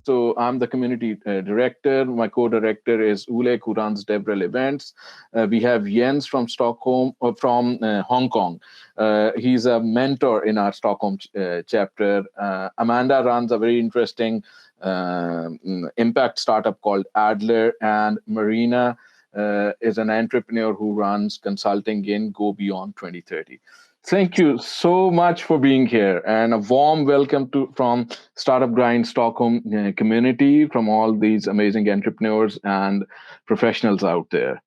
So I'm the community director. My co-director is Ulek, who runs DevRel events. We have Jens from Hong Kong. He's a mentor in our Stockholm chapter. Amanda runs a very interesting impact startup called Adler, and Marina is an entrepreneur who runs consulting in Go Beyond 2030. Thank you so much for being here, and a warm welcome from Startup Grind Stockholm community, from all these amazing entrepreneurs and professionals out there.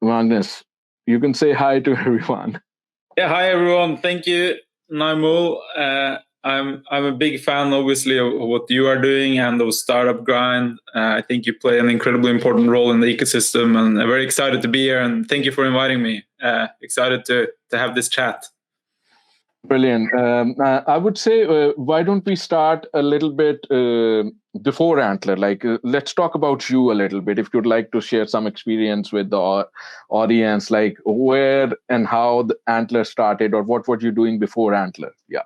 Magnus, you can say hi to everyone. Yeah, hi everyone. Thank you, Naimul. I'm a big fan, obviously, of what you are doing and of Startup Grind. I think you play an incredibly important role in the ecosystem, and I'm very excited to be here. And thank you for inviting me. Excited to have this chat. Brilliant. I would say, why don't we start a little bit before Antler? Let's talk about you a little bit. If you'd like to share some experience with the audience, like where and how the Antler started, or what were you doing before Antler? Yeah.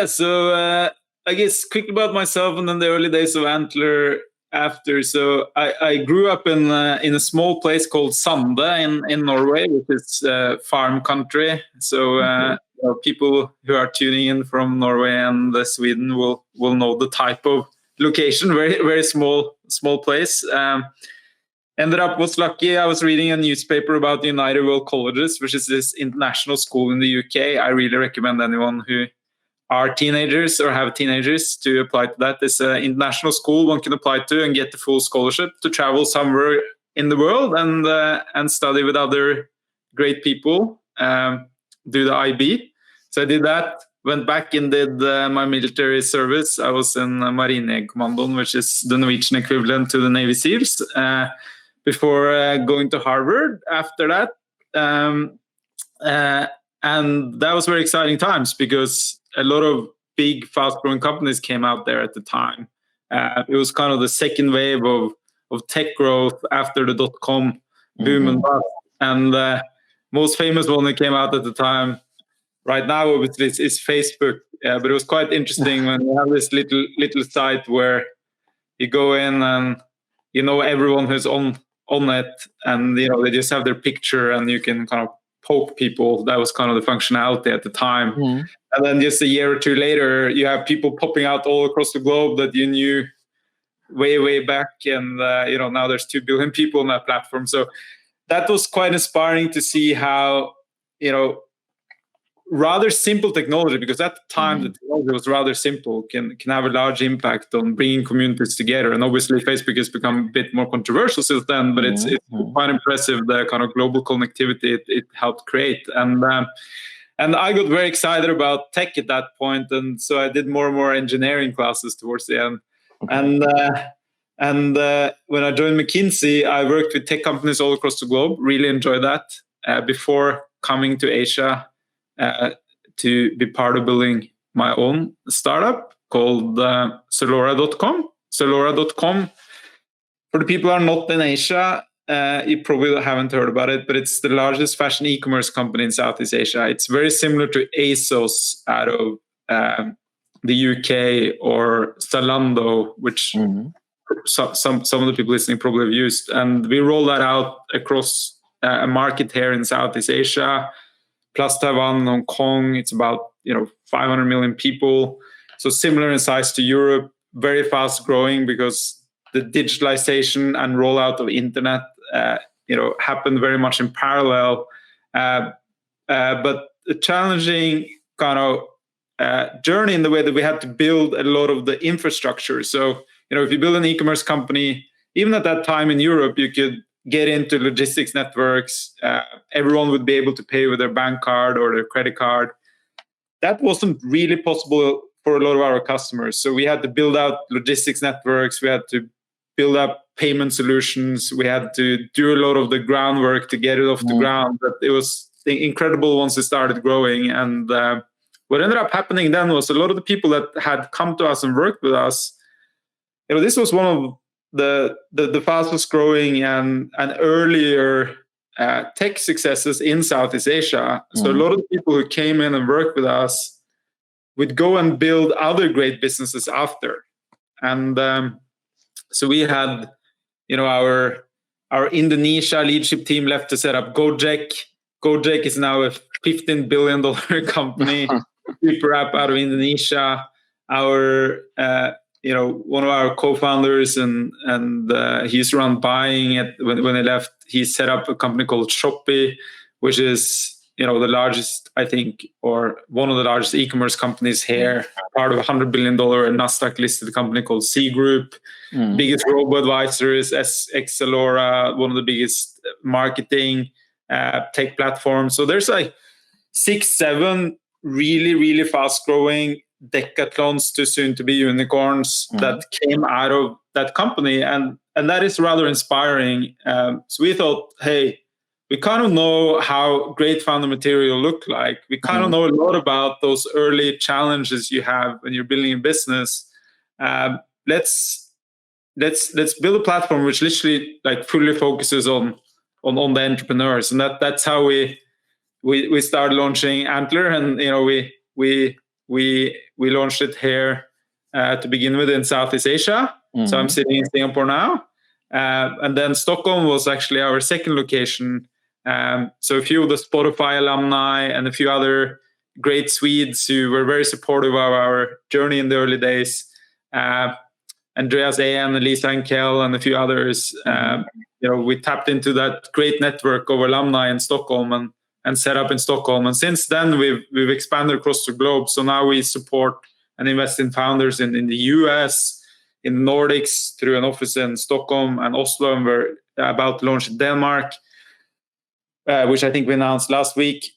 So I guess quick about myself and then the early days of Antler after. So I grew up in a small place called Sande in Norway, which is farm country. So people who are tuning in from Norway and Sweden will know the type of location. Very very small place. Was lucky. I was reading a newspaper about the United World Colleges, which is this international school in the UK. I really recommend anyone who are teenagers or have teenagers to apply to that. It's an international school one can apply to and get the full scholarship to travel somewhere in the world and study with other great people, do the IB. So I did that, went back and did my military service. I was in Marinejegerkommandoen, which is the Norwegian equivalent to the Navy SEALs, before going to Harvard after that. And that was very exciting times because a lot of big, fast-growing companies came out there at the time. It was kind of the second wave of tech growth after the dot-com boom and bust. And most famous one that came out at the time, right now, obviously, is Facebook. But it was quite interesting when you have this little site where you go in and you know everyone who's on it, and you know they just have their picture, and you can kind of poke people. That was kind of the functionality at the time. And then just a year or two later, you have people popping out all across the globe that you knew way back. And, now there's 2 billion people on that platform. So that was quite inspiring to see how, rather simple technology, because at the time the technology was rather simple, can have a large impact on bringing communities together. And obviously Facebook has become a bit more controversial since then, but it's quite impressive, the kind of global connectivity it helped create. And I got very excited about tech at that point, and so I did more and more engineering classes towards the end. And when I joined McKinsey, I worked with tech companies all across the globe. Really enjoyed that. Before coming to Asia to be part of building my own startup called Zalora.com. Zalora.com, for the people who are not in Asia, you probably haven't heard about it, but it's the largest fashion e-commerce company in Southeast Asia. It's very similar to ASOS out of the UK, or Zalando, which some of the people listening probably have used. And we roll that out across a market here in Southeast Asia, plus Taiwan and Hong Kong. It's about 500 million people, so similar in size to Europe. Very fast growing because the digitalization and rollout of internet happened very much in parallel, but a challenging kind of journey in the way that we had to build a lot of the infrastructure. So if you build an e-commerce company, even at that time in Europe, you could get into logistics networks. Everyone would be able to pay with their bank card or their credit card. That wasn't really possible for a lot of our customers. So we had to build out logistics networks. We had to build up payment solutions. We had to do a lot of the groundwork to get it off the ground. But it was incredible once it started growing. And what ended up happening then was a lot of the people that had come to us and worked with us, this was one of the fastest growing and earlier tech successes in Southeast Asia. So a lot of the people who came in and worked with us would go and build other great businesses after. And so we had, our Indonesia leadership team left to set up Gojek. Gojek is now a $15 billion company, super app out of Indonesia. Our one of our co-founders and he used to run buying it when he left. He set up a company called Shopee, which is the largest, I think, or one of the largest e-commerce companies here. Part of a $100 billion Nasdaq listed company called C Group. Biggest robo-advisor is Excelora, one of the biggest marketing tech platforms. So there's like 6-7 really, really fast-growing decathlons to soon-to-be unicorns that came out of that company, and that is rather inspiring. So we thought, hey, we kind of know how great founder material look like. We kind of know a lot about those early challenges you have when you're building a business. Let's build a platform which literally like fully focuses on the entrepreneurs, and that's how we started launching Antler, and we launched it here to begin with in Southeast Asia. So I'm sitting in Singapore now, and then Stockholm was actually our second location. So a few of the Spotify alumni and a few other great Swedes who were very supportive of our journey in the early days. Andreas Ehn, Lisa Henkel, and a few others. We tapped into that great network of alumni in Stockholm and set up in Stockholm. And since then, we've expanded across the globe. So now we support and invest in founders in the US, in the Nordics through an office in Stockholm and Oslo, and we're about to launch in Denmark, which I think we announced last week.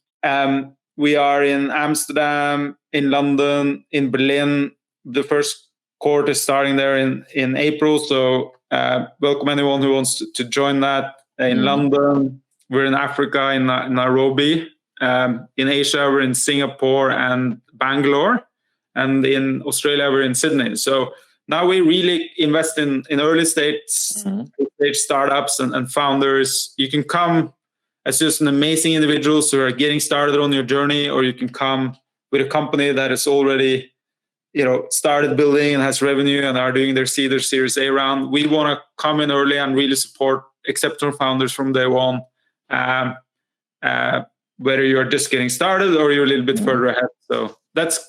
We are in Amsterdam, in London, in Berlin. The first cohort is starting there in April. So welcome anyone who wants to join that. In London, we're in Africa, in Nairobi. In Asia, we're in Singapore and Bangalore. And in Australia, we're in Sydney. So now we really invest in early stage startups and founders. You can come as just an amazing individuals who are getting started on your journey, or you can come with a company that is already started building and has revenue and are doing their seed or Series A round. We want to come in early and really support exceptional founders from day one, whether you're just getting started or you're a little bit further ahead. So that's,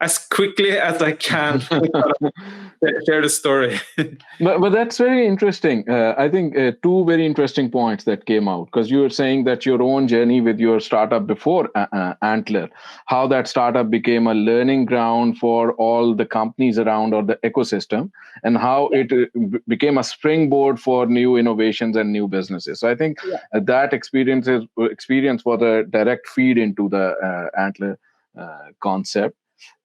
as quickly as I can share the story. but that's very interesting. I think two very interesting points that came out, because you were saying that your own journey with your startup before Antler, how that startup became a learning ground for all the companies around or the ecosystem, and how it became a springboard for new innovations and new businesses. So I think that experience was a direct feed into the Antler concept.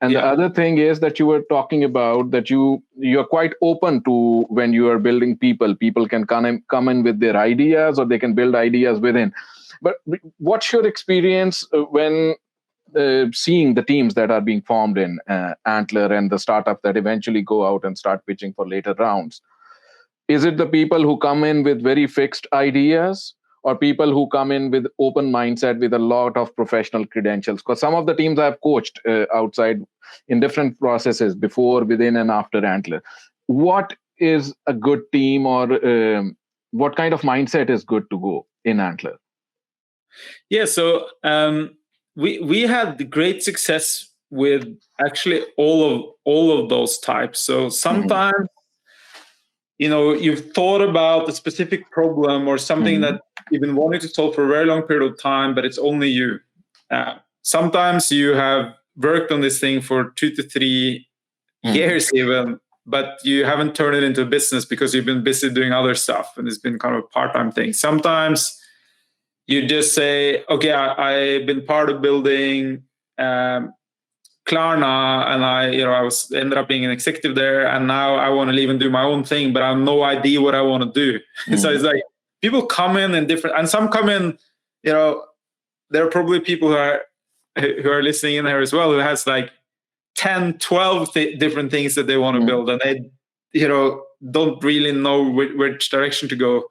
And the other thing is that you were talking about that you're quite open to when you are building people. People can come in with their ideas, or they can build ideas within. But what's your experience when seeing the teams that are being formed in Antler and the startups that eventually go out and start pitching for later rounds? Is it the people who come in with very fixed ideas, or people who come in with open mindset with a lot of professional credentials? Because some of the teams I've coached outside in different processes before, within, and after Antler. What is a good team, or what kind of mindset is good to go in Antler? Yeah, so we had great success with actually all of those types. So sometimes you've thought about a specific problem or something that you've been wanting to solve for a very long period of time, but it's only you. Sometimes you have worked on this thing for 2 to 3 years even, but you haven't turned it into a business because you've been busy doing other stuff, and it's been kind of a part-time thing. Sometimes you just say, okay, I've been part of building Klarna, and I ended up being an executive there, and now I want to leave and do my own thing, but I have no idea what I want to do. So it's like people come in different, and some come in, there are probably people who are listening in here as well, who has like 10, 12 different things that they want to build, and they don't really know which direction to go.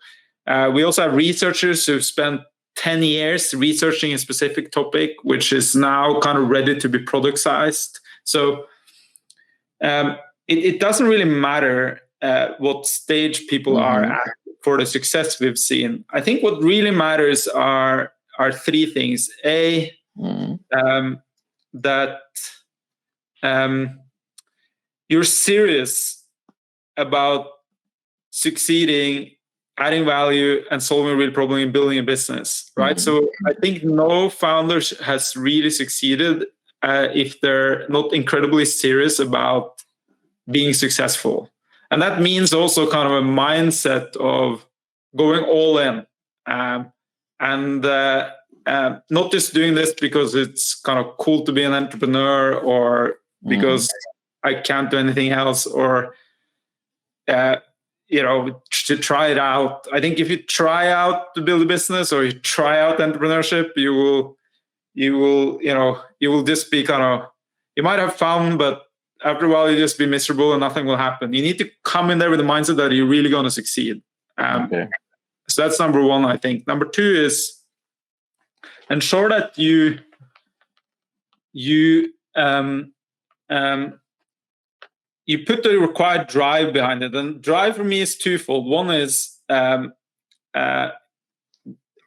We also have researchers who've spent 10 years researching a specific topic, which is now kind of ready to be productized. So it doesn't really matter what stage people are at for the success we've seen. I think what really matters are three things. That you're serious about succeeding, adding value, and solving a real problem in building a business, right? So I think no founder has really succeeded if they're not incredibly serious about being successful. And that means also kind of a mindset of going all in, and not just doing this because it's kind of cool to be an entrepreneur, or because I can't do anything else, or to try it out. I think if you try out to build a business, or you try out entrepreneurship, you will just be kind of, you might have fun, but after a while you just be miserable and nothing will happen. You need to come in there with the mindset that you're really going to succeed. So that's number one, I think. Number two is ensure that you put the required drive behind it. And drive for me is twofold. One is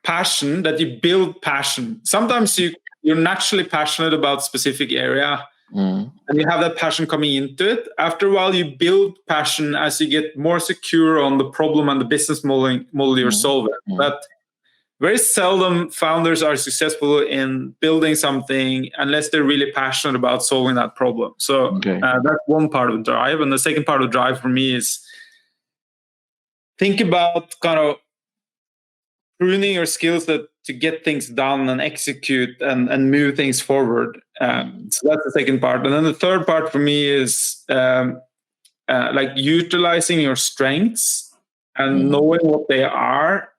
passion, that you build passion. Sometimes you're naturally passionate about a specific area, and you have that passion coming into it. After a while, you build passion as you get more secure on the problem and the business model you're solving. But very seldom founders are successful in building something unless they're really passionate about solving that problem. So that's one part of drive. And the second part of drive for me is think about kind of pruning your skills to get things done and execute and move things forward. So that's the second part. And then the third part for me is like utilizing your strengths and knowing what they are,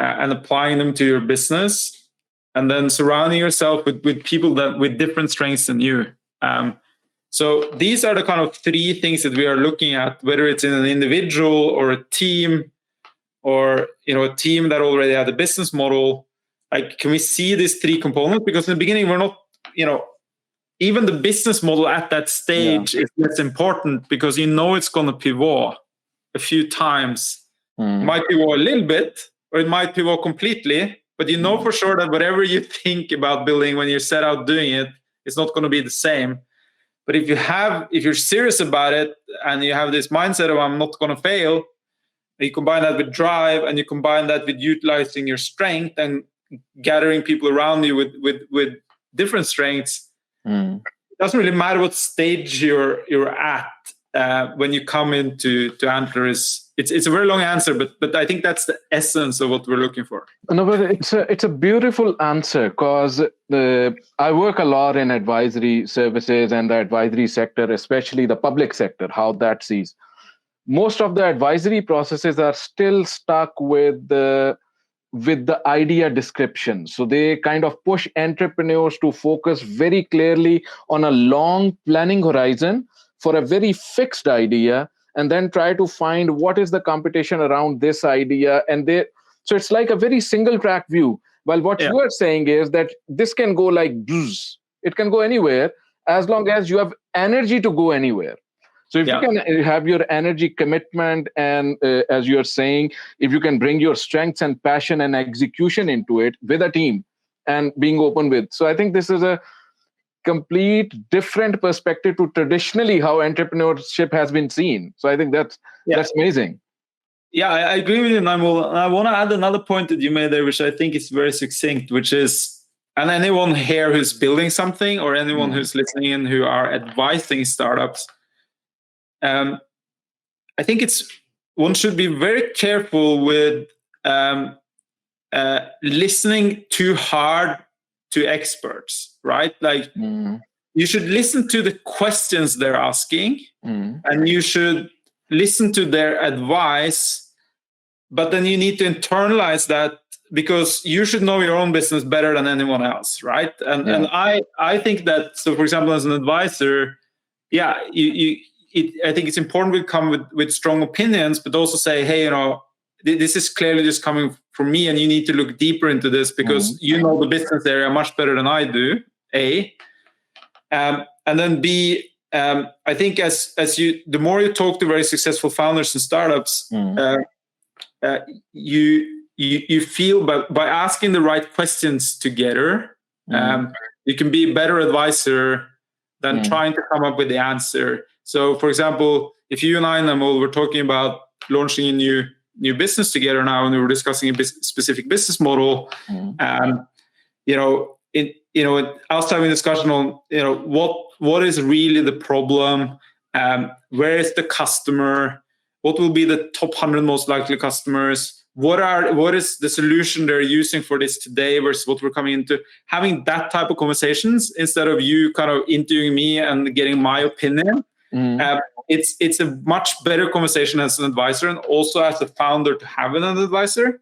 and applying them to your business, and then surrounding yourself with people that with different strengths than you. So these are the kind of three things that we are looking at, whether it's in an individual or a team, or a team that already had a business model. Like, can we see these three components? Because in the beginning, we're not, even the business model at that stage is less important, because it's going to pivot a few times. Might pivot a little bit, or it might pivot completely, but for sure that whatever you think about building when you set out doing it, it's not going to be the same. But if you're serious about it and you have this mindset of I'm not going to fail, you combine that with drive, and you combine that with utilizing your strength and gathering people around you with different strengths. It doesn't really matter what stage you're at when you come into Antler. It's a very long answer, but I think that's the essence of what we're looking for. No, but it's a beautiful answer, because I work a lot in advisory services and the advisory sector, especially the public sector, how that sees. Most of the advisory processes are still stuck with the idea description. So they kind of push entrepreneurs to focus very clearly on a long planning horizon for a very fixed idea, and then try to find what is the competition around this idea. So it's like a very single track view. While what you are saying is that this can go like bzz. It can go anywhere as long as you have energy to go anywhere. So if you can have your energy commitment, and as you're saying, if you can bring your strengths and passion and execution into it with a team and being open with. So I think this is a complete different perspective to traditionally how entrepreneurship has been seen. So I think that's amazing. Yeah, I agree with you. And I want to add another point that you made there, which I think is very succinct, which is, and anyone here who's building something, or anyone who's listening in who are advising startups, I think one should be very careful with listening too hard to experts, right? Like you should listen to the questions they're asking, and you should listen to their advice, but then you need to internalize that, because you should know your own business better than anyone else, right? And I think that, so for example, as an advisor, I think it's important to come with strong opinions, but also say, hey, this is clearly just coming from me, and you need to look deeper into this, because you know the business area much better than I do, A. And then B, I think the more you talk to very successful founders and startups, you feel by asking the right questions together, you can be a better advisor than trying to come up with the answer. So, for example, if you and I, Namol, were talking about launching a new business together now, and we were discussing a specific business model, I was having a discussion on, what is really the problem, where is the customer, what will be the top 100 most likely customers, what is the solution they're using for this today versus what we're coming into, having that type of conversations instead of you kind of interviewing me and getting my opinion. It's a much better conversation as an advisor and also as a founder to have an advisor.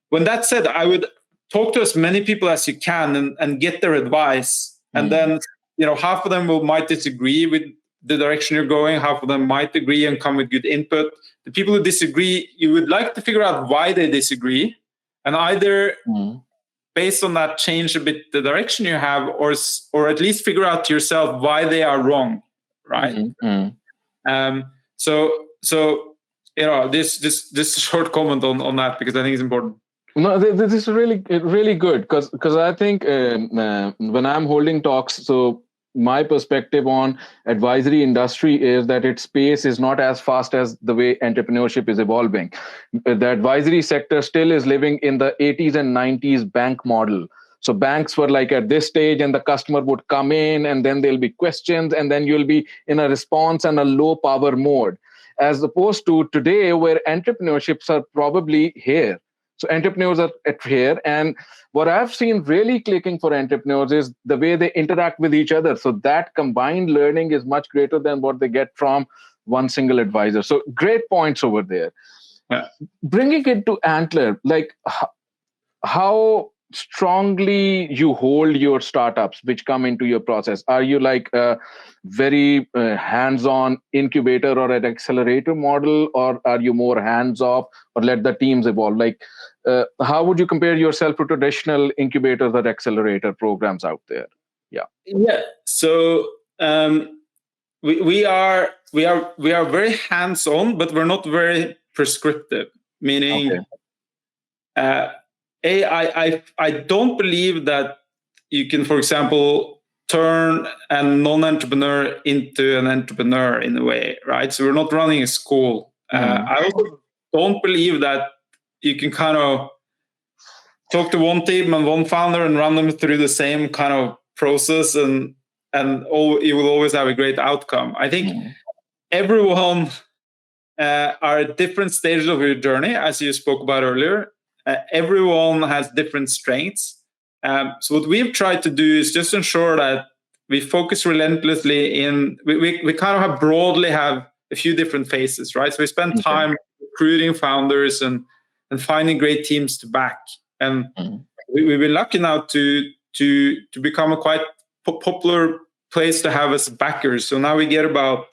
When that said, I would talk to as many people as you can and get their advice. And then, half of them might disagree with the direction you're going. Half of them might agree and come with good input. The people who disagree, you would like to figure out why they disagree, and either based on that change a bit the direction you have, or at least figure out to yourself why they are wrong, right? So this short comment on that, because I think it's important. No, this is really good because I think when I'm holding talks, so my perspective on advisory industry is that its pace is not as fast as the way entrepreneurship is evolving. The advisory sector still is living in the 80s and 90s bank model. So banks were like at this stage, and the customer would come in, and then there'll be questions, and then you'll be in a response and a low power mode, as opposed to today where entrepreneurships are probably here. So entrepreneurs are at here, and what I've seen really clicking for entrepreneurs is the way they interact with each other. So that combined learning is much greater than what they get from one single advisor. So great points over there. Bringing it to Antler, like how strongly you hold your startups which come into your process. Are you like a very hands-on incubator or an accelerator model, or are you more hands-off or let the teams evolve? Like how would you compare yourself to traditional incubators or accelerator programs out there? So we are very hands-on, but we're not very prescriptive, meaning I don't believe that you can, for example, turn a non-entrepreneur into an entrepreneur in a way, right? So we're not running a school. I also don't believe that you can kind of talk to one team and one founder and run them through the same kind of process and you will always have a great outcome. I think everyone are at different stages of your journey, as you spoke about earlier. Everyone has different strengths. So what we've tried to do is just ensure that we focus relentlessly we kind of broadly have a few different phases, right? So we spend time recruiting founders and finding great teams to back. And we've been lucky now to become a quite popular place to have as backers. So now we get about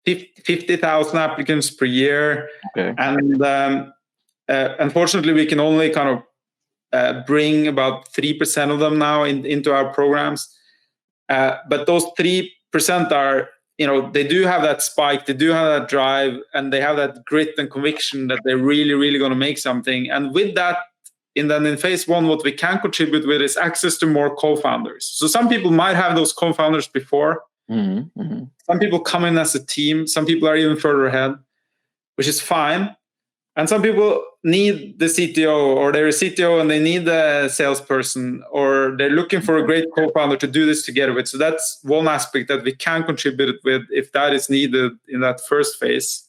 50,000 applicants per year. And unfortunately, we can only kind of bring about 3% of them now into our programs. But those 3% are, they do have that spike, they do have that drive, and they have that grit and conviction that they're really, really going to make something. And with that, in phase one, what we can contribute with is access to more co-founders. So some people might have those co-founders before. Some people come in as a team. Some people are even further ahead, which is fine. And some people need the CTO, or they're a CTO and they need a salesperson, or they're looking for a great co-founder to do this together with. So that's one aspect that we can contribute with if that is needed in that first phase.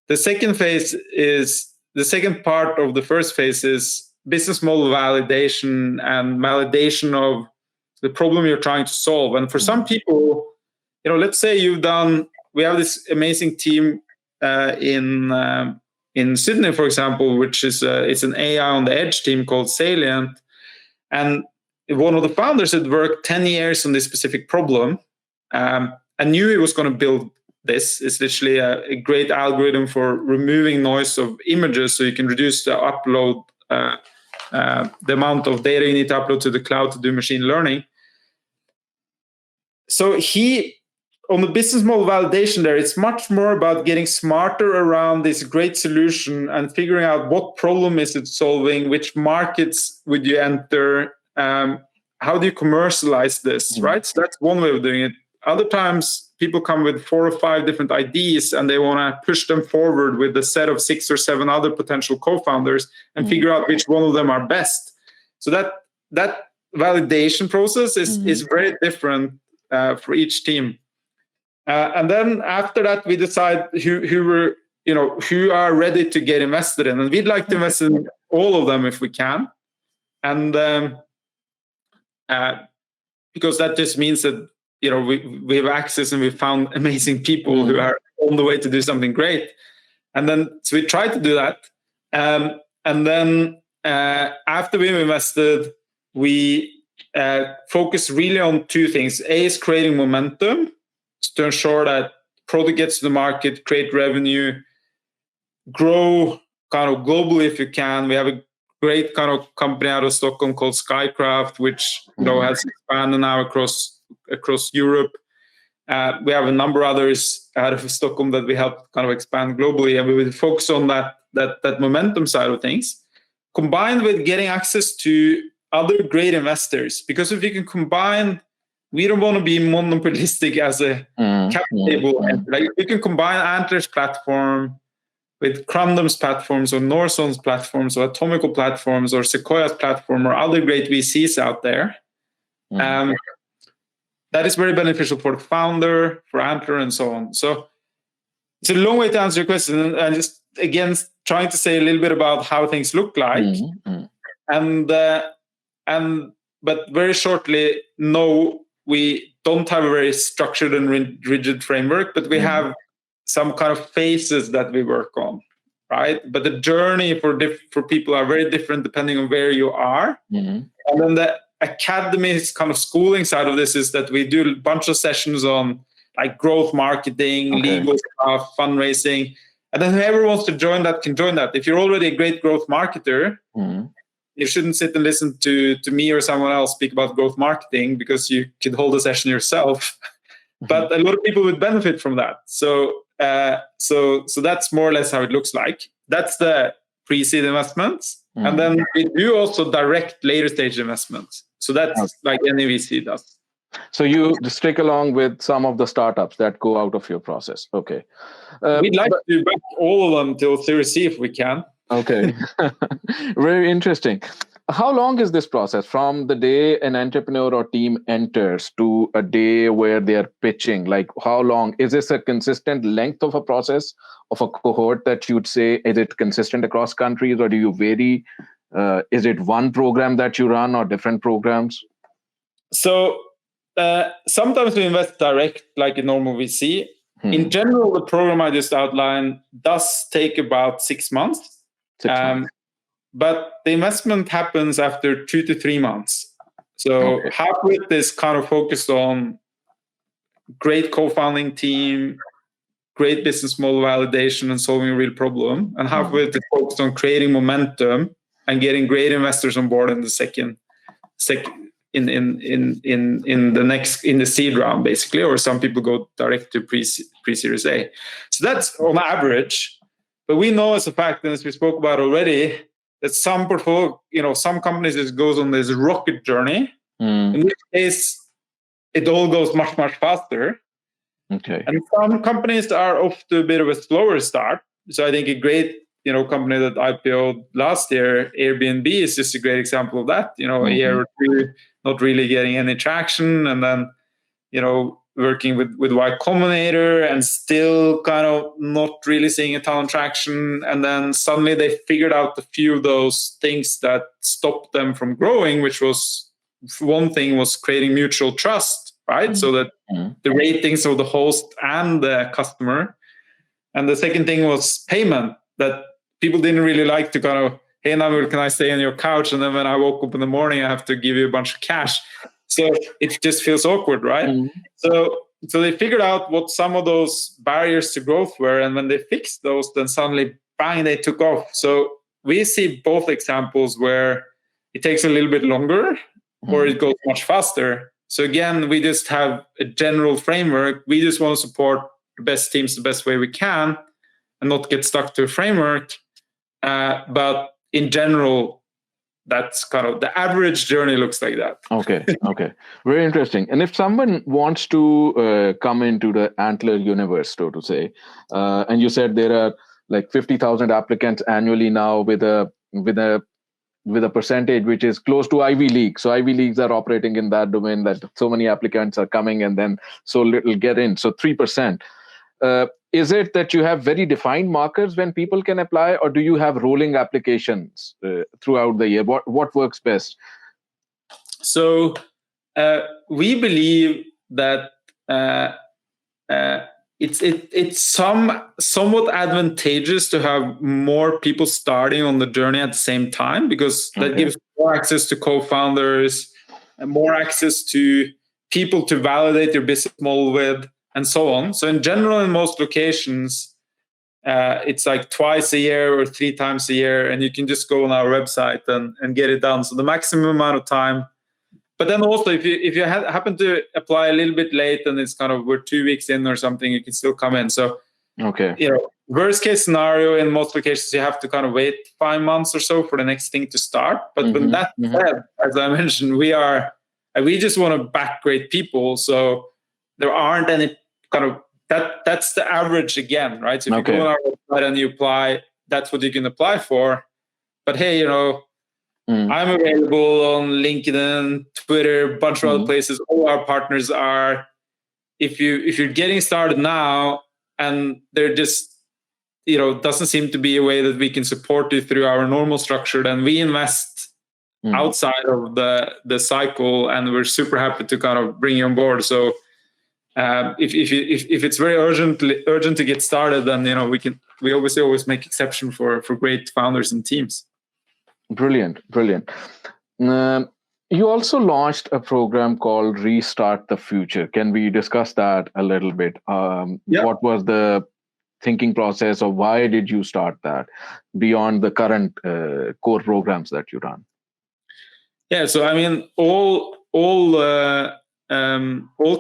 The second part of the first phase is business model validation and validation of the problem you're trying to solve. And for some people, let's say we have this amazing team in Sydney, for example, which is it's an AI on the edge team called Salient. And one of the founders had worked 10 years on this specific problem and knew he was going to build this. It's literally a great algorithm for removing noise of images so you can reduce the upload, the amount of data you need to upload to the cloud to do machine learning. So he on the business model validation there, it's much more about getting smarter around this great solution and figuring out what problem is it solving, which markets would you enter, how do you commercialize this, right? So that's one way of doing it. Other times, people come with 4 or 5 different ideas and they want to push them forward with a set of 6 or 7 other potential co-founders and figure out which one of them are best. So that validation process is very different for each team. And then after that, we decide who are ready to get invested in, and we'd like to invest in all of them if we can, and because that just means that we have access and we found amazing people who are on the way to do something great, and then so we try to do that, and then after we've invested, we focus really on 2 things. A is creating momentum to ensure that product gets to the market, create revenue, grow kind of globally if you can. We have a great kind of company out of Stockholm called Skycraft, which has expanded now across Europe. We have a number of others out of Stockholm that we help kind of expand globally, and we will focus on that momentum side of things, combined with getting access to other great investors. Because if you can combine, we don't want to be monopolistic as a cap table. Like we can combine Antler's platform with Crandum's platforms or Northzone's platforms or Atomical platforms or Sequoia's platform or other great VCs out there. That is very beneficial for the founder, for Antler, and so on. So it's a long way to answer your question, and just again trying to say a little bit about how things look like, but very shortly, no, we don't have a very structured and rigid framework, but we have some kind of phases that we work on, right? But the journey for people are very different depending on where you are. And then the academy's kind of schooling side of this is that we do a bunch of sessions on like growth marketing, legal stuff, fundraising, and then whoever wants to join that can join that. If you're already a great growth marketer, you shouldn't sit and listen to me or someone else speak about growth marketing, because you could hold a session yourself. But a lot of people would benefit from that. So that's more or less how it looks like. That's the pre-seed investments. And then we do also direct later stage investments. So that's like any VC does. So you stick along with some of the startups that go out of your process. Okay. We'd like to back all of them till Series C if we can. Okay. Very interesting. How long is this process from the day an entrepreneur or team enters to a day where they're pitching? Like how long? Is this a consistent length of a process of a cohort that you'd say? Is it consistent across countries, or do you vary? Is it one program that you run or different programs? So sometimes we invest direct like a normal VC. In general, the program I just outlined does take about 6 months. But the investment happens after 2 to 3 months. So half of it is kind of focused on great co-founding team, great business model validation and solving a real problem. And half of it is focused on creating momentum and getting great investors on board in the in the seed round, basically, or some people go direct to pre-series A. So that's on average. But we know as a fact, and as we spoke about already, that some some companies it goes on this rocket journey. In which case, it all goes much, much faster. Okay. And some companies are off to a bit of a slower start. So I think a great company that IPO'd last year, Airbnb, is just a great example of that. A year or two, not really getting any traction, and then working with Y Combinator and still kind of not really seeing a ton of traction. And then suddenly they figured out a few of those things that stopped them from growing, which was, one thing was creating mutual trust, right? So that the ratings of the host and the customer. And the second thing was payment, that people didn't really like to kind of, hey, Nabil, can I stay on your couch? And then when I woke up in the morning, I have to give you a bunch of cash. So it just feels awkward, right? So they figured out what some of those barriers to growth were. And when they fixed those, then suddenly, bang, they took off. So we see both examples where it takes a little bit longer or it goes much faster. So again, we just have a general framework. We just want to support the best teams the best way we can and not get stuck to a framework. But in general, that's kind of the average journey looks like that. Okay. Very interesting. And if someone wants to come into the Antler universe, so to say, and you said there are like 50,000 applicants annually now with a percentage which is close to Ivy League. So Ivy Leagues are operating in that domain, that so many applicants are coming and then so little get in. So 3%. Is it that you have very defined markers when people can apply, or do you have rolling applications throughout the year? What works best? So we believe that it's somewhat advantageous to have more people starting on the journey at the same time, because that gives more access to co-founders and more access to people to validate your business model with, and so on. So in general, in most locations, it's like twice a year or 3 times a year, and you can just go on our website and get it done. So the maximum amount of time. But then also, if you happen to apply a little bit late and it's kind of we're 2 weeks in or something, you can still come in. So worst case scenario, in most locations, you have to kind of wait 5 months or so for the next thing to start. But when that said, as I mentioned, we just want to back great people. So there aren't any kind of that's the average again, right? So if you go on our website and you apply, that's what you can apply for. But hey, I'm available on LinkedIn, Twitter, a bunch of other places. All our partners are. If you're getting started now and there just doesn't seem to be a way that we can support you through our normal structure, then we invest outside of the cycle, and we're super happy to kind of bring you on board. So if it's very urgent to get started, then we obviously always make exception for great founders and teams. Brilliant. You also launched a program called Restart the Future. Can we discuss that a little bit? What was the thinking process, or why did you start that beyond the current core programs that you run? Yeah, so I mean, all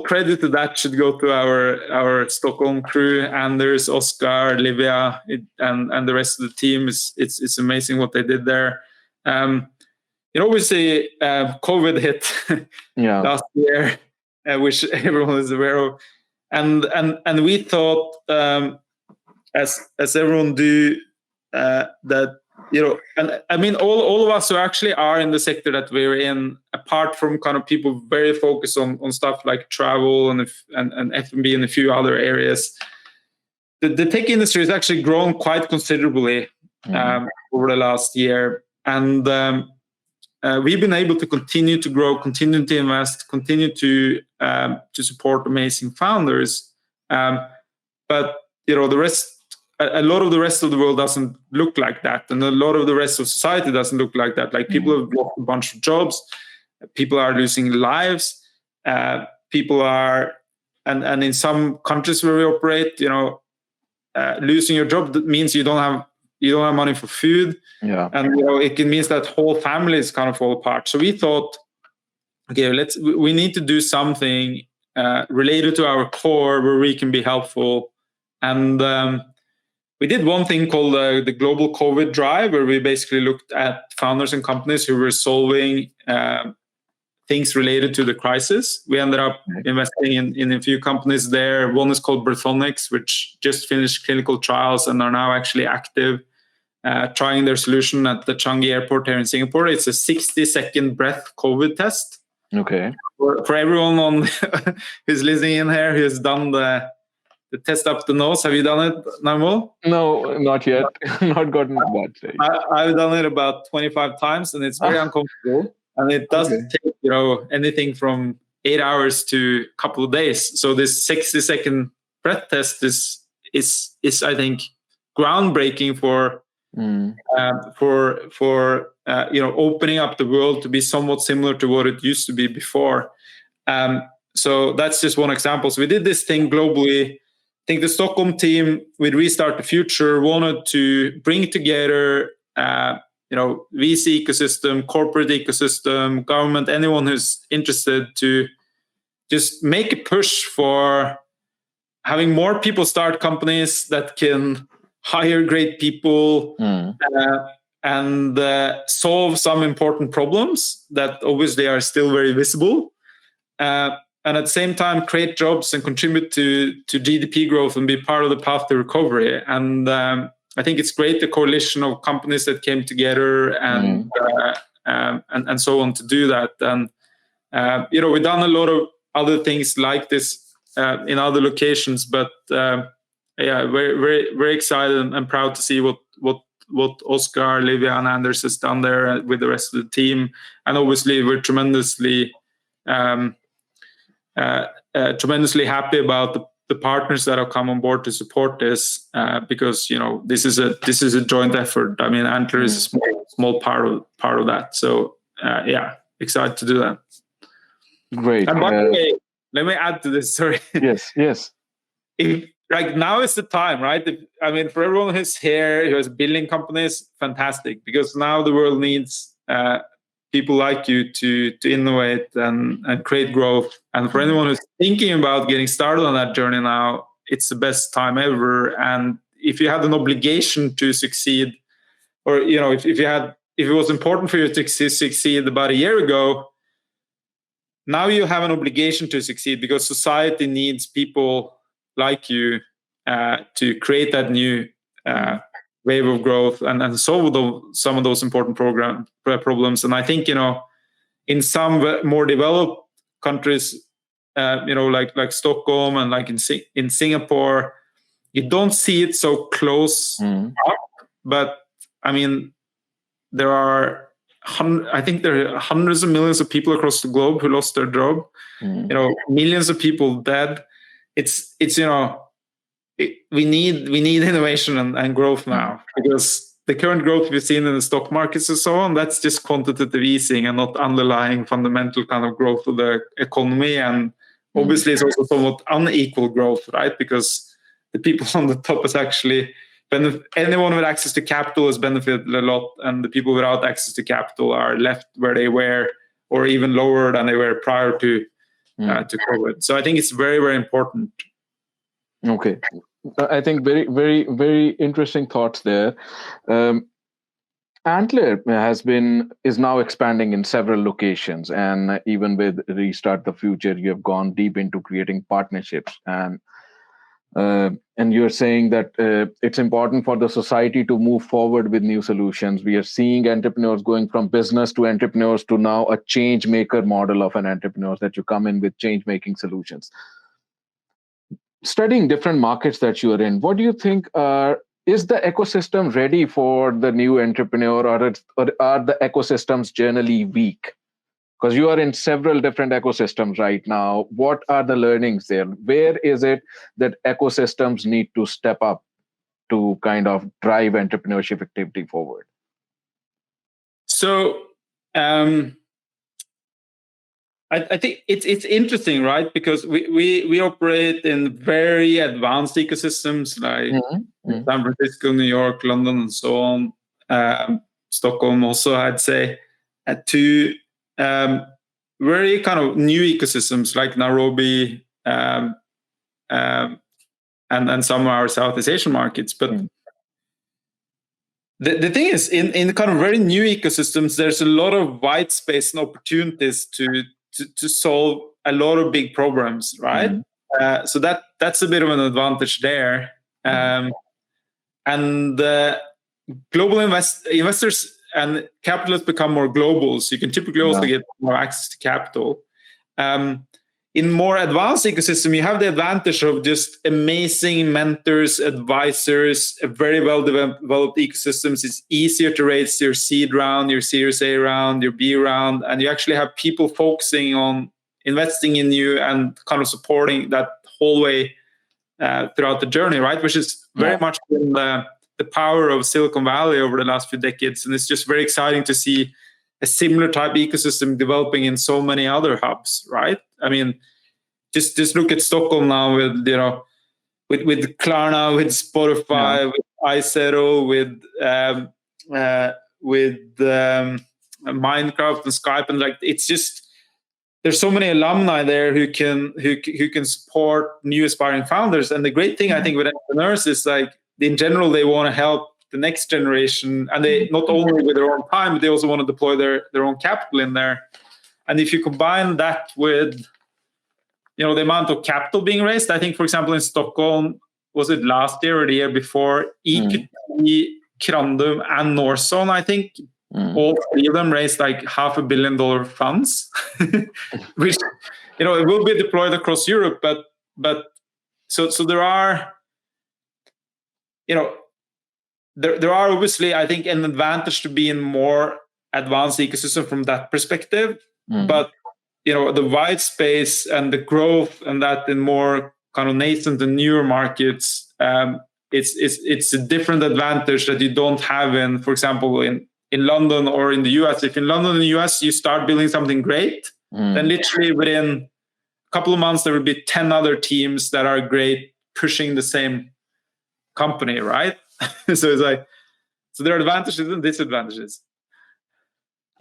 credit to that should go to our Stockholm crew, Anders, Oscar, Livia, and the rest of the team. It's amazing what they did there. Obviously, COVID hit last year, which everyone is aware of, and we thought, as everyone do, that and I mean, all of us who actually are in the sector that we're in, apart from kind of people very focused on stuff like travel and F&B and a few other areas, the tech industry has actually grown quite considerably over the last year. And we've been able to continue to grow, continue to invest, continue to support amazing founders. But a lot of the rest of the world doesn't look like that, and a lot of the rest of society doesn't look like that. Like people have lost a bunch of jobs, people are losing lives, people are, and in some countries where we operate, losing your job means you don't have money for food, and it can mean that whole families kind of fall apart. So we thought, okay, we need to do something related to our core where we can be helpful, and we did one thing called the Global COVID Drive, where we basically looked at founders and companies who were solving things related to the crisis. We ended up investing in a few companies there. One is called Breathonics, which just finished clinical trials and are now actually active, trying their solution at the Changi Airport here in Singapore. It's a 60-second breath COVID test. Okay. For everyone who's listening in here who has done the test up the nose. Have you done it, Naimul? No, not yet. Not gotten to that stage. I've done it about 25 times, and it's very uncomfortable. And it doesn't take anything from 8 hours to a couple of days. So this 60-second breath test is I think groundbreaking for opening up the world to be somewhat similar to what it used to be before. So that's just one example. So we did this thing globally. I think the Stockholm team with Restart the Future wanted to bring together, VC ecosystem, corporate ecosystem, government, anyone who's interested to just make a push for having more people start companies that can hire great people and solve some important problems that obviously are still very visible. And at the same time, create jobs and contribute to GDP growth and be part of the path to recovery. And I think it's great, the coalition of companies that came together and so on to do that. And we've done a lot of other things like this in other locations, but very, very, very excited and proud to see what Oscar, Livia, and Anders has done there with the rest of the team. And obviously, we're tremendously happy about the partners that have come on board to support this, because this is a joint effort. I mean, Antler is a small part of that. So excited to do that. Great. And by the way, let me add to this. Sorry. Yes. Like now is the time, right? For everyone who's here, who is building companies, fantastic, because now the world needs people like you to innovate and create growth. And for anyone who's thinking about getting started on that journey now, it's the best time ever. And if you had an obligation to succeed, or if it was important for you to succeed about a year ago, now you have an obligation to succeed, because society needs people like you to create that new wave of growth and solve some of those important problems. And I think in some more developed countries, like Stockholm and like in Singapore, you don't see it so close up. But I mean, there are hundreds of millions of people across the globe who lost their job. Millions of people dead. It's we need innovation and growth now, because the current growth we've seen in the stock markets and so on, that's just quantitative easing and not underlying fundamental kind of growth of the economy. And obviously it's also somewhat unequal growth, right? Because the people on the top is actually anyone with access to capital has benefited a lot, and the people without access to capital are left where they were, or even lower than they were prior to COVID. So I think it's very, very important. Okay, I think very, very, very interesting thoughts there. Antler is now expanding in several locations, and even with Restart the Future, you have gone deep into creating partnerships. And you're saying that it's important for the society to move forward with new solutions. We are seeing entrepreneurs going from business to entrepreneurs to now a change maker model of an entrepreneur, that you come in with change making solutions. Studying different markets that you are in, what do you think is the ecosystem ready for the new entrepreneur, or are the ecosystems generally weak? Because you are in several different ecosystems right now. What are the learnings there? Where is it that ecosystems need to step up to kind of drive entrepreneurship activity forward? So I think it's interesting, right? Because we operate in very advanced ecosystems like San Francisco, New York, London, and so on. Stockholm also, I'd say, to very kind of new ecosystems like Nairobi and some of our Southeast Asian markets. But the thing is, in kind of very new ecosystems, there's a lot of white space and opportunities to solve a lot of big problems, right? So that's a bit of an advantage there. And global investors and capitalists become more global, so you can typically also get more access to capital. In more advanced ecosystem, you have the advantage of just amazing mentors, advisors, a very well-developed ecosystems. It's easier to raise your seed round, your Series A round, your B round, and you actually have people focusing on investing in you and kind of supporting that whole way throughout the journey, right? Which is very much been the power of Silicon Valley over the last few decades. And it's just very exciting to see a similar type ecosystem developing in so many other hubs, right? I mean, just look at Stockholm now with Klarna, with Spotify, with iZero, with Minecraft and Skype, and like it's just there's so many alumni there who can support new aspiring founders. And the great thing I think with entrepreneurs is like in general they want to help the next generation, and they not only with their own time, but they also want to deploy their own capital in there. And if you combine that with the amount of capital being raised, I think, for example, in Stockholm, was it last year or the year before, EQT, Crandum, and Northzone, I think, all three of them raised like $500 million funds, which it will be deployed across Europe. But so there are there are obviously, I think, an advantage to be in more advanced ecosystem from that perspective. But the white space and the growth and that in more kind of nascent and newer markets, it's a different advantage that you don't have in, for example, in London or in the US. If in London and the US you start building something great, then literally within a couple of months there will be 10 other teams that are great pushing the same company, right? So it's like, so there are advantages and disadvantages.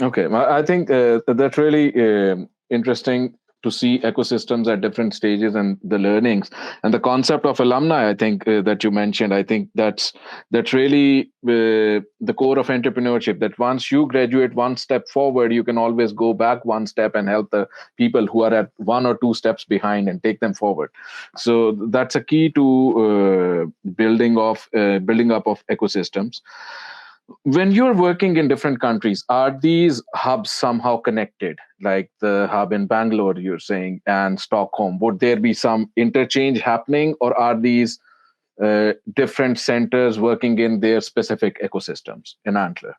Okay, I think that's really interesting to see ecosystems at different stages and the learnings and the concept of alumni. I think that you mentioned. I think that's really the core of entrepreneurship. That once you graduate one step forward, you can always go back one step and help the people who are at one or two steps behind and take them forward. So that's a key to building up of ecosystems. When you're working in different countries, are these hubs somehow connected? Like the hub in Bangalore, you're saying, and Stockholm, would there be some interchange happening, or are these different centers working in their specific ecosystems in Antler?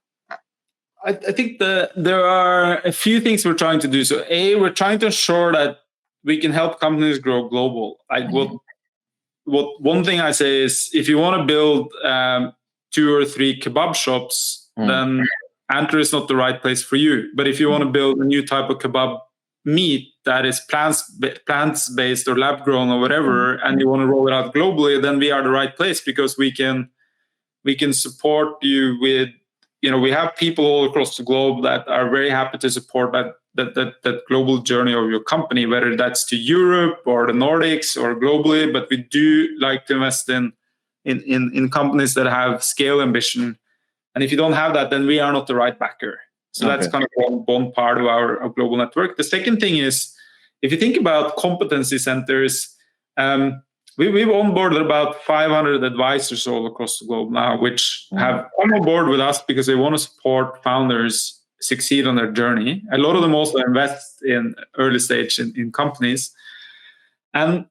I think there are a few things we're trying to do. So we're trying to ensure that we can help companies grow global. Like what one thing I say is, if you want to build 2 or 3 kebab shops, then Antler is not the right place for you. But if you want to build a new type of kebab meat that is plants-based or lab-grown or whatever, and you want to roll it out globally, then we are the right place, because we can support you with, we have people all across the globe that are very happy to support that global journey of your company, whether that's to Europe or the Nordics or globally. But we do like to invest in companies that have scale ambition. And if you don't have that, then we are not the right backer. So that's kind of one part of our global network. The second thing is, if you think about competency centers, we've onboarded about 500 advisors all across the globe now, which have come on board with us because they want to support founders succeed on their journey. A lot of them also invest in early stage in companies. And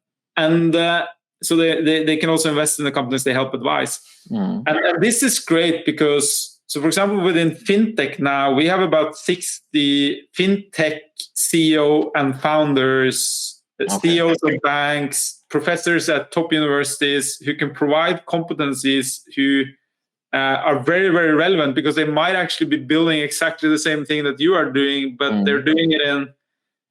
so they can also invest in the companies they help advise. And this is great because, so for example, within fintech now, we have about 60 fintech CEO and founders, CEOs of banks, professors at top universities who can provide competencies who are very, very relevant, because they might actually be building exactly the same thing that you are doing, but they're doing it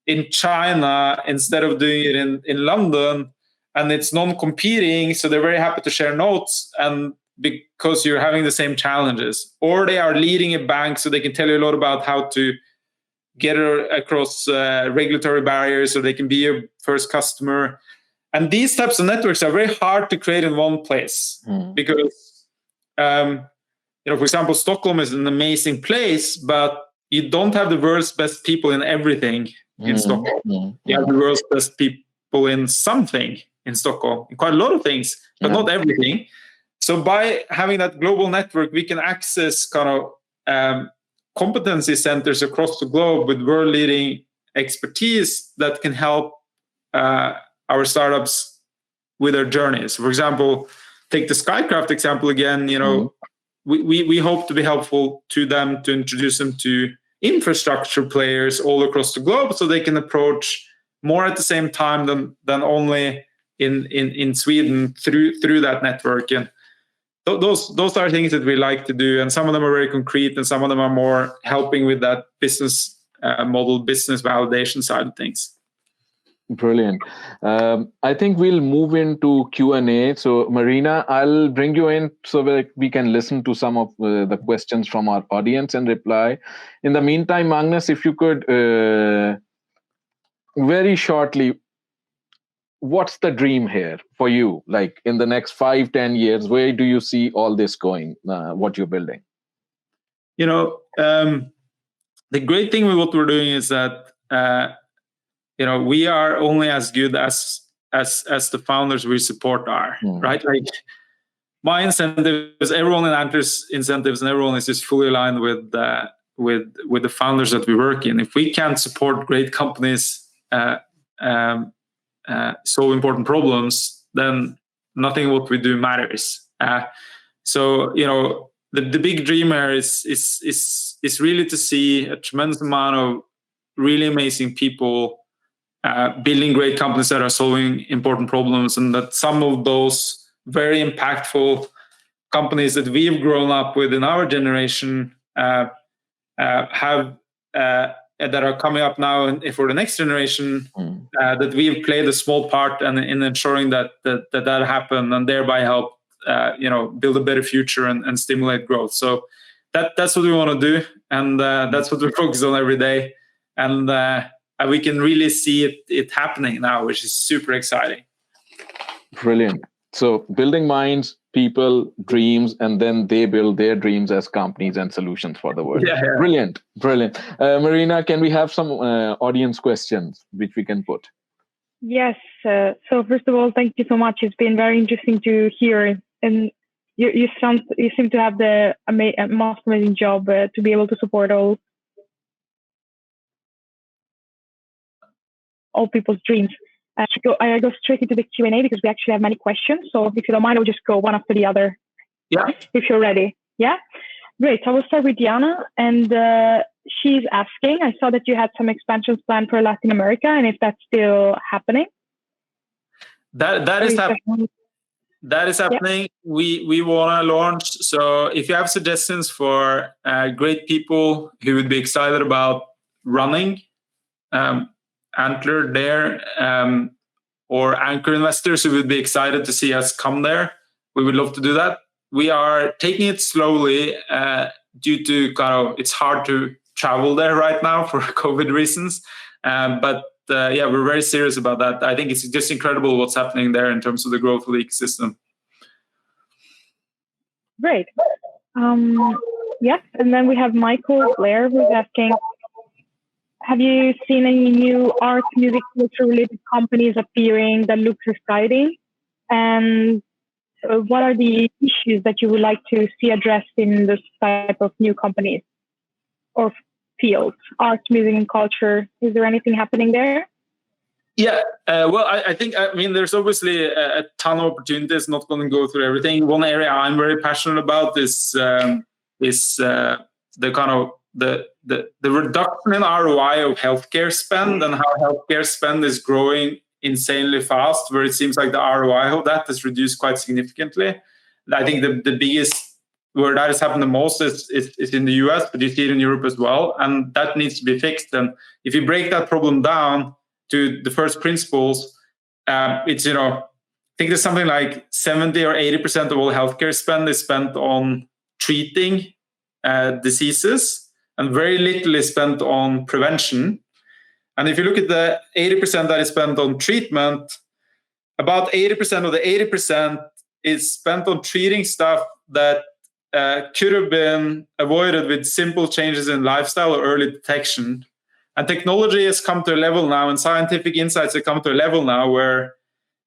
in China instead of doing it in London. And it's non-competing, so they're very happy to share notes, and because you're having the same challenges. Or they are leading a bank, so they can tell you a lot about how to get across regulatory barriers, so they can be your first customer. And these types of networks are very hard to create in one place, because, for example, Stockholm is an amazing place, but you don't have the world's best people in everything in Stockholm. You have the world's best people in something in Stockholm, in quite a lot of things, but not everything. So by having that global network, we can access kind of competency centers across the globe with world-leading expertise that can help our startups with their journeys. For example, take the Skycraft example again. We hope to be helpful to them, to introduce them to infrastructure players all across the globe, so they can approach more at the same time than only in Sweden through that network. And those are things that we like to do, and some of them are very concrete, and some of them are more helping with that business model, business validation side of things. Brilliant. I think we'll move into Q&A. So Marina, I'll bring you in so that we can listen to some of the questions from our audience and reply. In the meantime, Magnus, if you could very shortly, what's the dream here for you? Like in the next 5-10 years, where do you see all this going? What you're building? The great thing with what we're doing is that we are only as good as the founders we support are, right? Like my incentives, everyone in Antler's incentives, and everyone is just fully aligned with the founders that we work in. If we can't support great companies solve important problems, then nothing what we do matters. So the big dream here is really to see a tremendous amount of really amazing people building great companies that are solving important problems, and that some of those very impactful companies that we've grown up with in our generation have that are coming up now and for the next generation, that we've played a small part in ensuring that happen, and thereby help build a better future and stimulate growth. So that's what we want to do, and that's what we focus on every day, and we can really see it happening now, which is super exciting. Brilliant. So building minds, people, dreams, and then they build their dreams as companies and solutions for the world. Yeah. Brilliant. Marina, can we have some audience questions which we can put? Yes. So first of all, thank you so much. It's been very interesting to hear, and you seem to have the most amazing job to be able to support all people's dreams. I go straight into the Q&A because we actually have many questions. So if you don't mind, I'll just go one after the other. Yeah. If you're ready. Yeah? Great. So I will start with Diana. And she's asking, I saw that you had some expansions planned for Latin America, and if that's still happening? That is happening. That is happening. Yeah. We want to launch. So if you have suggestions for great people who would be excited about running Antler there, or anchor investors who would be excited to see us come there, we would love to do that. We are taking it slowly due to it's hard to travel there right now for COVID reasons. But we're very serious about that. I think it's just incredible what's happening there in terms of the growth of the ecosystem. Great. And then we have Michael Blair who's asking, have you seen any new art, music, culture-related companies appearing that looks exciting? And what are the issues that you would like to see addressed in this type of new companies or fields? Art, music, and culture. Is there anything happening there? Yeah, I think there's obviously a ton of opportunities. Not going to go through everything. One area I'm very passionate about is the reduction in ROI of healthcare spend, and how healthcare spend is growing insanely fast, where it seems like the ROI of that is reduced quite significantly. I think the biggest where that has happened the most is in the US, but you see it in Europe as well, and that needs to be fixed. And if you break that problem down to the first principles, it's I think there's something like 70 or 80% of all healthcare spend is spent on treating diseases, and very little is spent on prevention. And if you look at the 80% that is spent on treatment, about 80% of the 80% is spent on treating stuff that could have been avoided with simple changes in lifestyle or early detection. And technology has come to a level now, and scientific insights have come to a level now where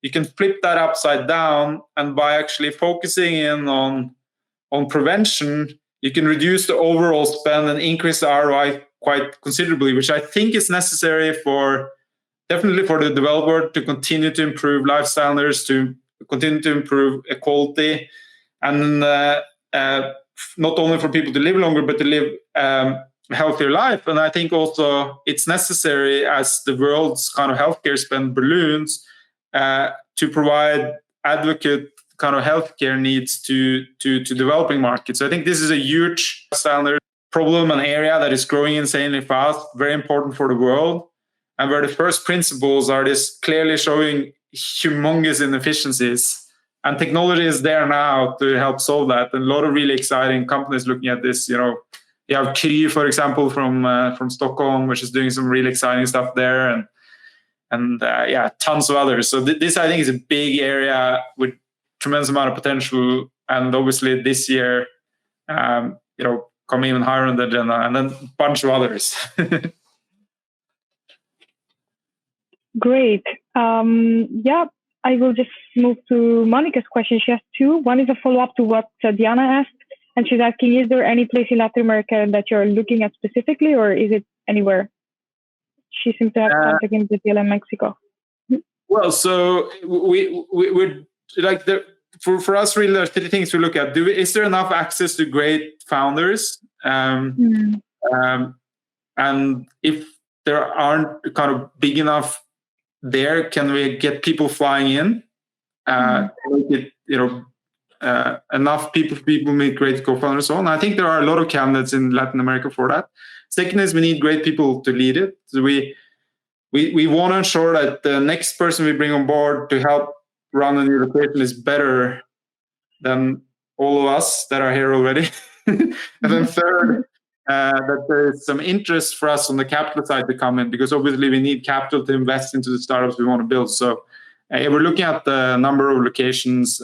you can flip that upside down, and by actually focusing in on prevention, you can reduce the overall spend and increase the ROI quite considerably, which I think is necessary definitely for the developer to continue to improve life standards, to continue to improve equality, and not only for people to live longer, but to live a healthier life. And I think also it's necessary, as the world's healthcare spend balloons, to provide adequate healthcare needs to developing markets. So I think this is a huge standard problem, an area that is growing insanely fast, very important for the world, and where the first principles are just clearly showing humongous inefficiencies. And technology is there now to help solve that. And a lot of really exciting companies looking at this. You have Kry, for example, from Stockholm, which is doing some really exciting stuff there. And tons of others. So this, I think, is a big area with tremendous amount of potential. And obviously this year, come even higher on the agenda, and then a bunch of others. Great. I will just move to Monica's question. She has two. One is a follow-up to what Diana asked, and she's asking, is there any place in Latin America that you're looking at specifically, or is it anywhere? She seems to have contact in Brazil and Mexico. Well, so we're like for us, really, there's three things we look at. Is there enough access to great founders? And if there aren't kind of big enough there, can we get people flying in? Make it, enough people make great co-founders and so on. I think there are a lot of candidates in Latin America for that. Second is we need great people to lead it. So we want to ensure that the next person we bring on board to help run a new location is better than all of us that are here already. And then third, that there's some interest for us on the capital side to come in, because obviously we need capital to invest into the startups we want to build. So we're looking at the number of locations.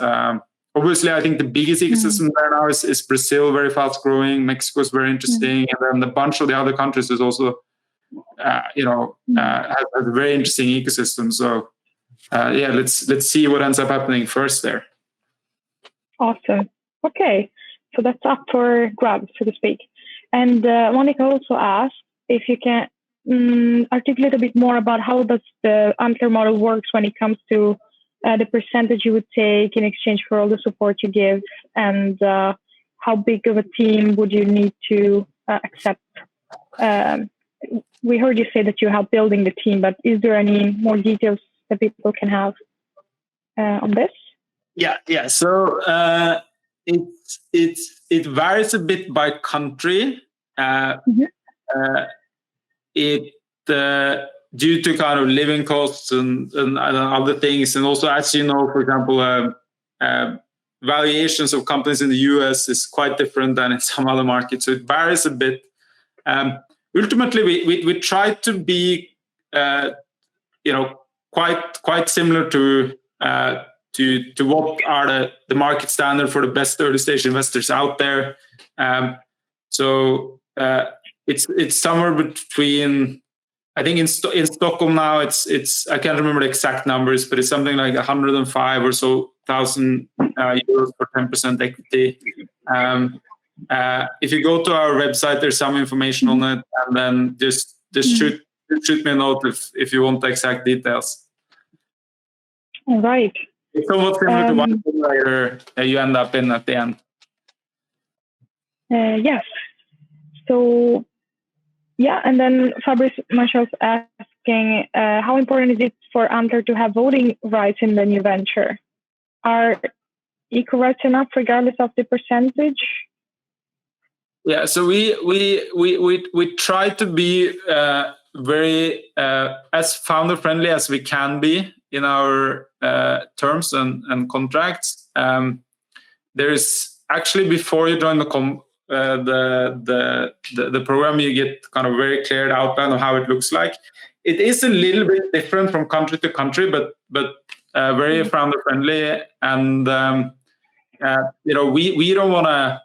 Obviously, I think the biggest ecosystem there now is Brazil, very fast growing. Mexico is very interesting. And then a bunch of the other countries is also, has a very interesting ecosystem. So let's see what ends up happening first there. Awesome. Okay. So that's up for grabs, so to speak. And Monica also asked if you can articulate a bit more about how does the Antler model works when it comes to the percentage you would take in exchange for all the support you give, and how big of a team would you need to accept? We heard you say that you help building the team, but is there any more details that people can have on this? Yeah. So it varies a bit by country. Due to kind of living costs and other things, and also, as you know, for example, valuations of companies in the US is quite different than in some other markets, so it varies a bit. Ultimately, we try to be, quite similar to what are the market standard for the best early stage investors out there. So it's somewhere between, I think in Stockholm now it's I can't remember the exact numbers, but it's something like 105 or so thousand euros for 10% equity. If you go to our website, there's some information on it, and then just shoot me a note if you want the exact details. All right. It's somewhat similar to one where you end up in at the end. Yes. So, and then Fabrice Marshall's asking, how important is it for Antler to have voting rights in the new venture? Are equal rights enough regardless of the percentage? Yeah, so we try to be very as founder friendly as we can be in our terms and contracts. There's actually, before you join the program, you get kind of very clear outline of how it looks like. It is a little bit different from country to country, but very founder friendly. And we don't want to.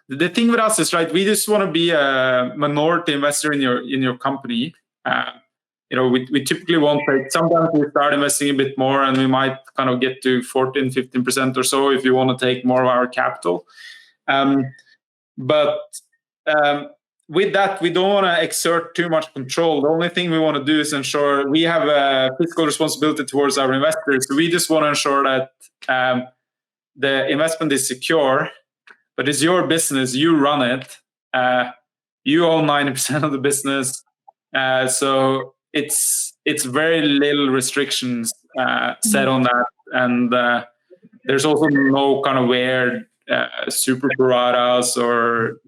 The thing with us is, right, we just want to be a minority investor in your company. We typically won't take. Sometimes we start investing a bit more, and we might kind of get to 14-15% or so if you want to take more of our capital. But with that, we don't want to exert too much control. The only thing we want to do is ensure we have a fiscal responsibility towards our investors. So we just want to ensure that the investment is secure, but it's your business. You run it. You own 90% of the business. So it's very little restrictions set on that. And there's also no kind of weird super pro ratas or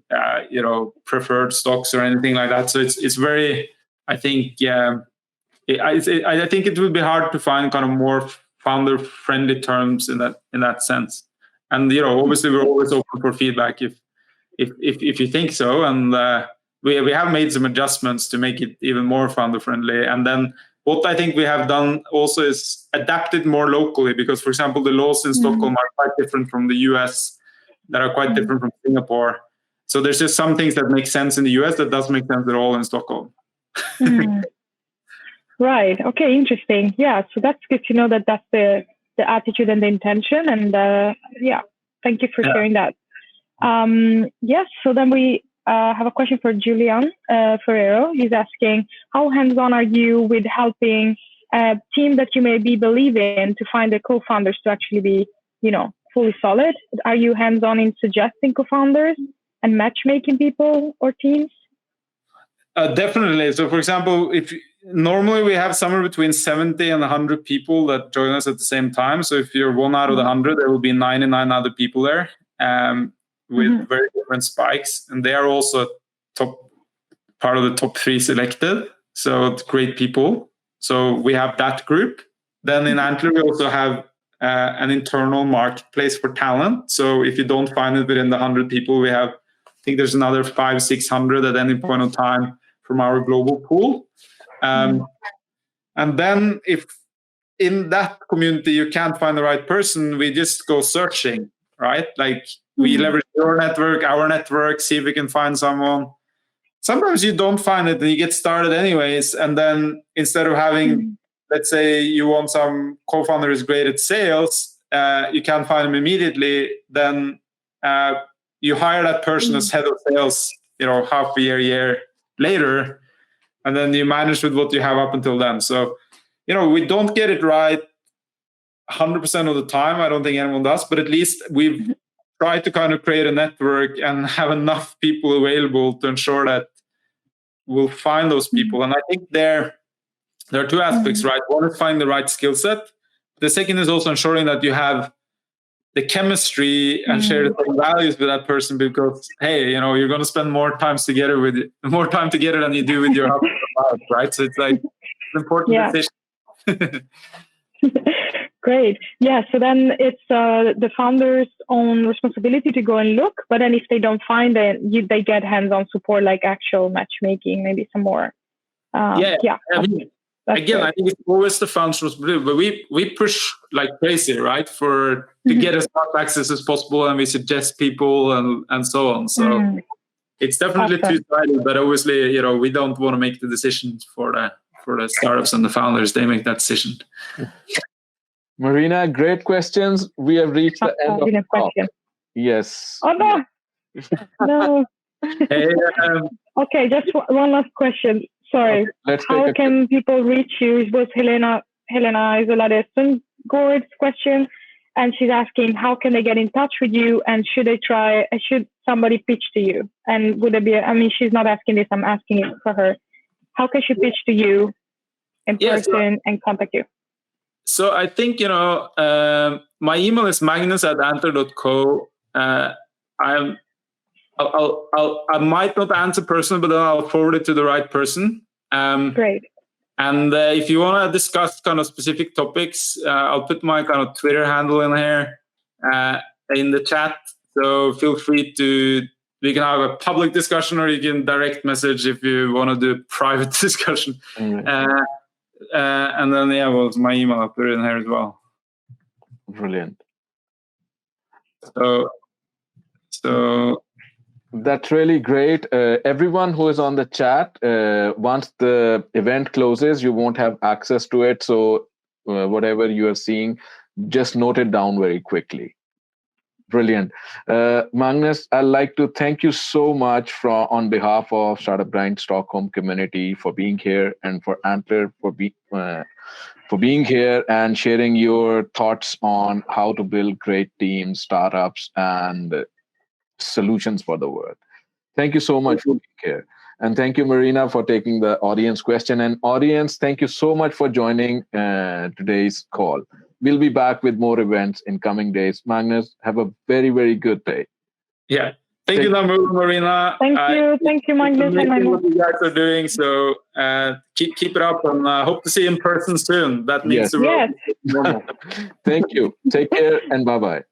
preferred stocks or anything like that. So it's very, I think I think it would be hard to find kind of more founder friendly terms in that sense. And obviously we're always open for feedback if you think so. And we have made some adjustments to make it even more founder friendly. And then what I think we have done also is adapted more locally, because, for example, the laws in Stockholm are quite different from the US, that are quite different from Singapore. So there's just some things that make sense in the US that doesn't make sense at all in Stockholm. Right. Okay. Interesting. Yeah. So that's good to know that that's the attitude and the intention. And yeah, thank you for sharing that. Yes. So then we have a question for Julian Ferrero. He's asking, how hands-on are you with helping a team that you maybe believe in to find the co-founders to actually be, fully solid? Are you hands-on in suggesting co-founders and matchmaking people or teams? Definitely. So, for example, normally we have somewhere between 70 and 100 people that join us at the same time. So if you're one out of the 100, there will be 99 other people there with very different spikes. And they are also part of the top 3 selected. So it's great people. So we have that group. Then in Antler, we also have an internal marketplace for talent. So if you don't find it within the 100 people, we have, I think there's another 500-600 at any point of time from our global pool. And then if in that community you can't find the right person, we just go searching, right? Like we leverage your network, our network, see if we can find someone. Sometimes you don't find it and you get started anyways. And then instead of having, let's say you want some co-founder who's great at sales, you can't find him immediately, then you hire that person as head of sales, half a year later, and then you manage with what you have up until then. So, we don't get it right 100% of the time. I don't think anyone does, but at least we've tried to kind of create a network and have enough people available to ensure that we'll find those people. And I think there are 2 aspects, right? One is finding the right skill set. The second is also ensuring that you have the chemistry and share the same values with that person, because hey, you're going to spend more time together than you do with your husband, right? So it's like an important decision. Great. Yeah. So then it's the founder's own responsibility to go and look, but then if they don't find it, they get hands-on support, like actual matchmaking, maybe some more. I think it's always the founder's responsibility, but we push like crazy, right, to get as much access as possible, and we suggest people and so on. So it's definitely two-sided, but obviously, we don't want to make the decisions for the startups and the founders. They make that decision. Marina, great questions. We have reached the end of the talk. Yes. Oh no. No. Hey, okay, just one last question. Sorry. Okay, how can people reach you? It was Helena Isolade Sundgaard's question, and she's asking, how can they get in touch with you, and should somebody pitch to you? And would there be she's not asking this, I'm asking it for her. How can she pitch to you in person and contact you? So I think, my email is magnus@antler.co. I might not answer personally, but then I'll forward it to the right person. Great. And if you want to discuss kind of specific topics, I'll put my kind of Twitter handle in here in the chat. So feel free we can have a public discussion, or you can direct message if you want to do private discussion. And then, my email, I'll put it in here as well. Brilliant. So that's really great. Everyone who is on the chat, once the event closes, you won't have access to it. So whatever you are seeing, just note it down very quickly. Brilliant. Magnus, I'd like to thank you so much on behalf of Startup Grind Stockholm community for being here, and for Antler for being here and sharing your thoughts on how to build great teams, startups, and solutions for the world. Thank you so much for being here. And thank you, Marina, for taking the audience question. And audience, thank you so much for joining today's call. We'll be back with more events in coming days. Magnus, have a very, very good day. Yeah. Thank you, Marina. Thank you, Magnus. What you guys are doing. So keep it up, and hope to see you in person soon. That needs to Yes. Thank you. Take care, and bye-bye.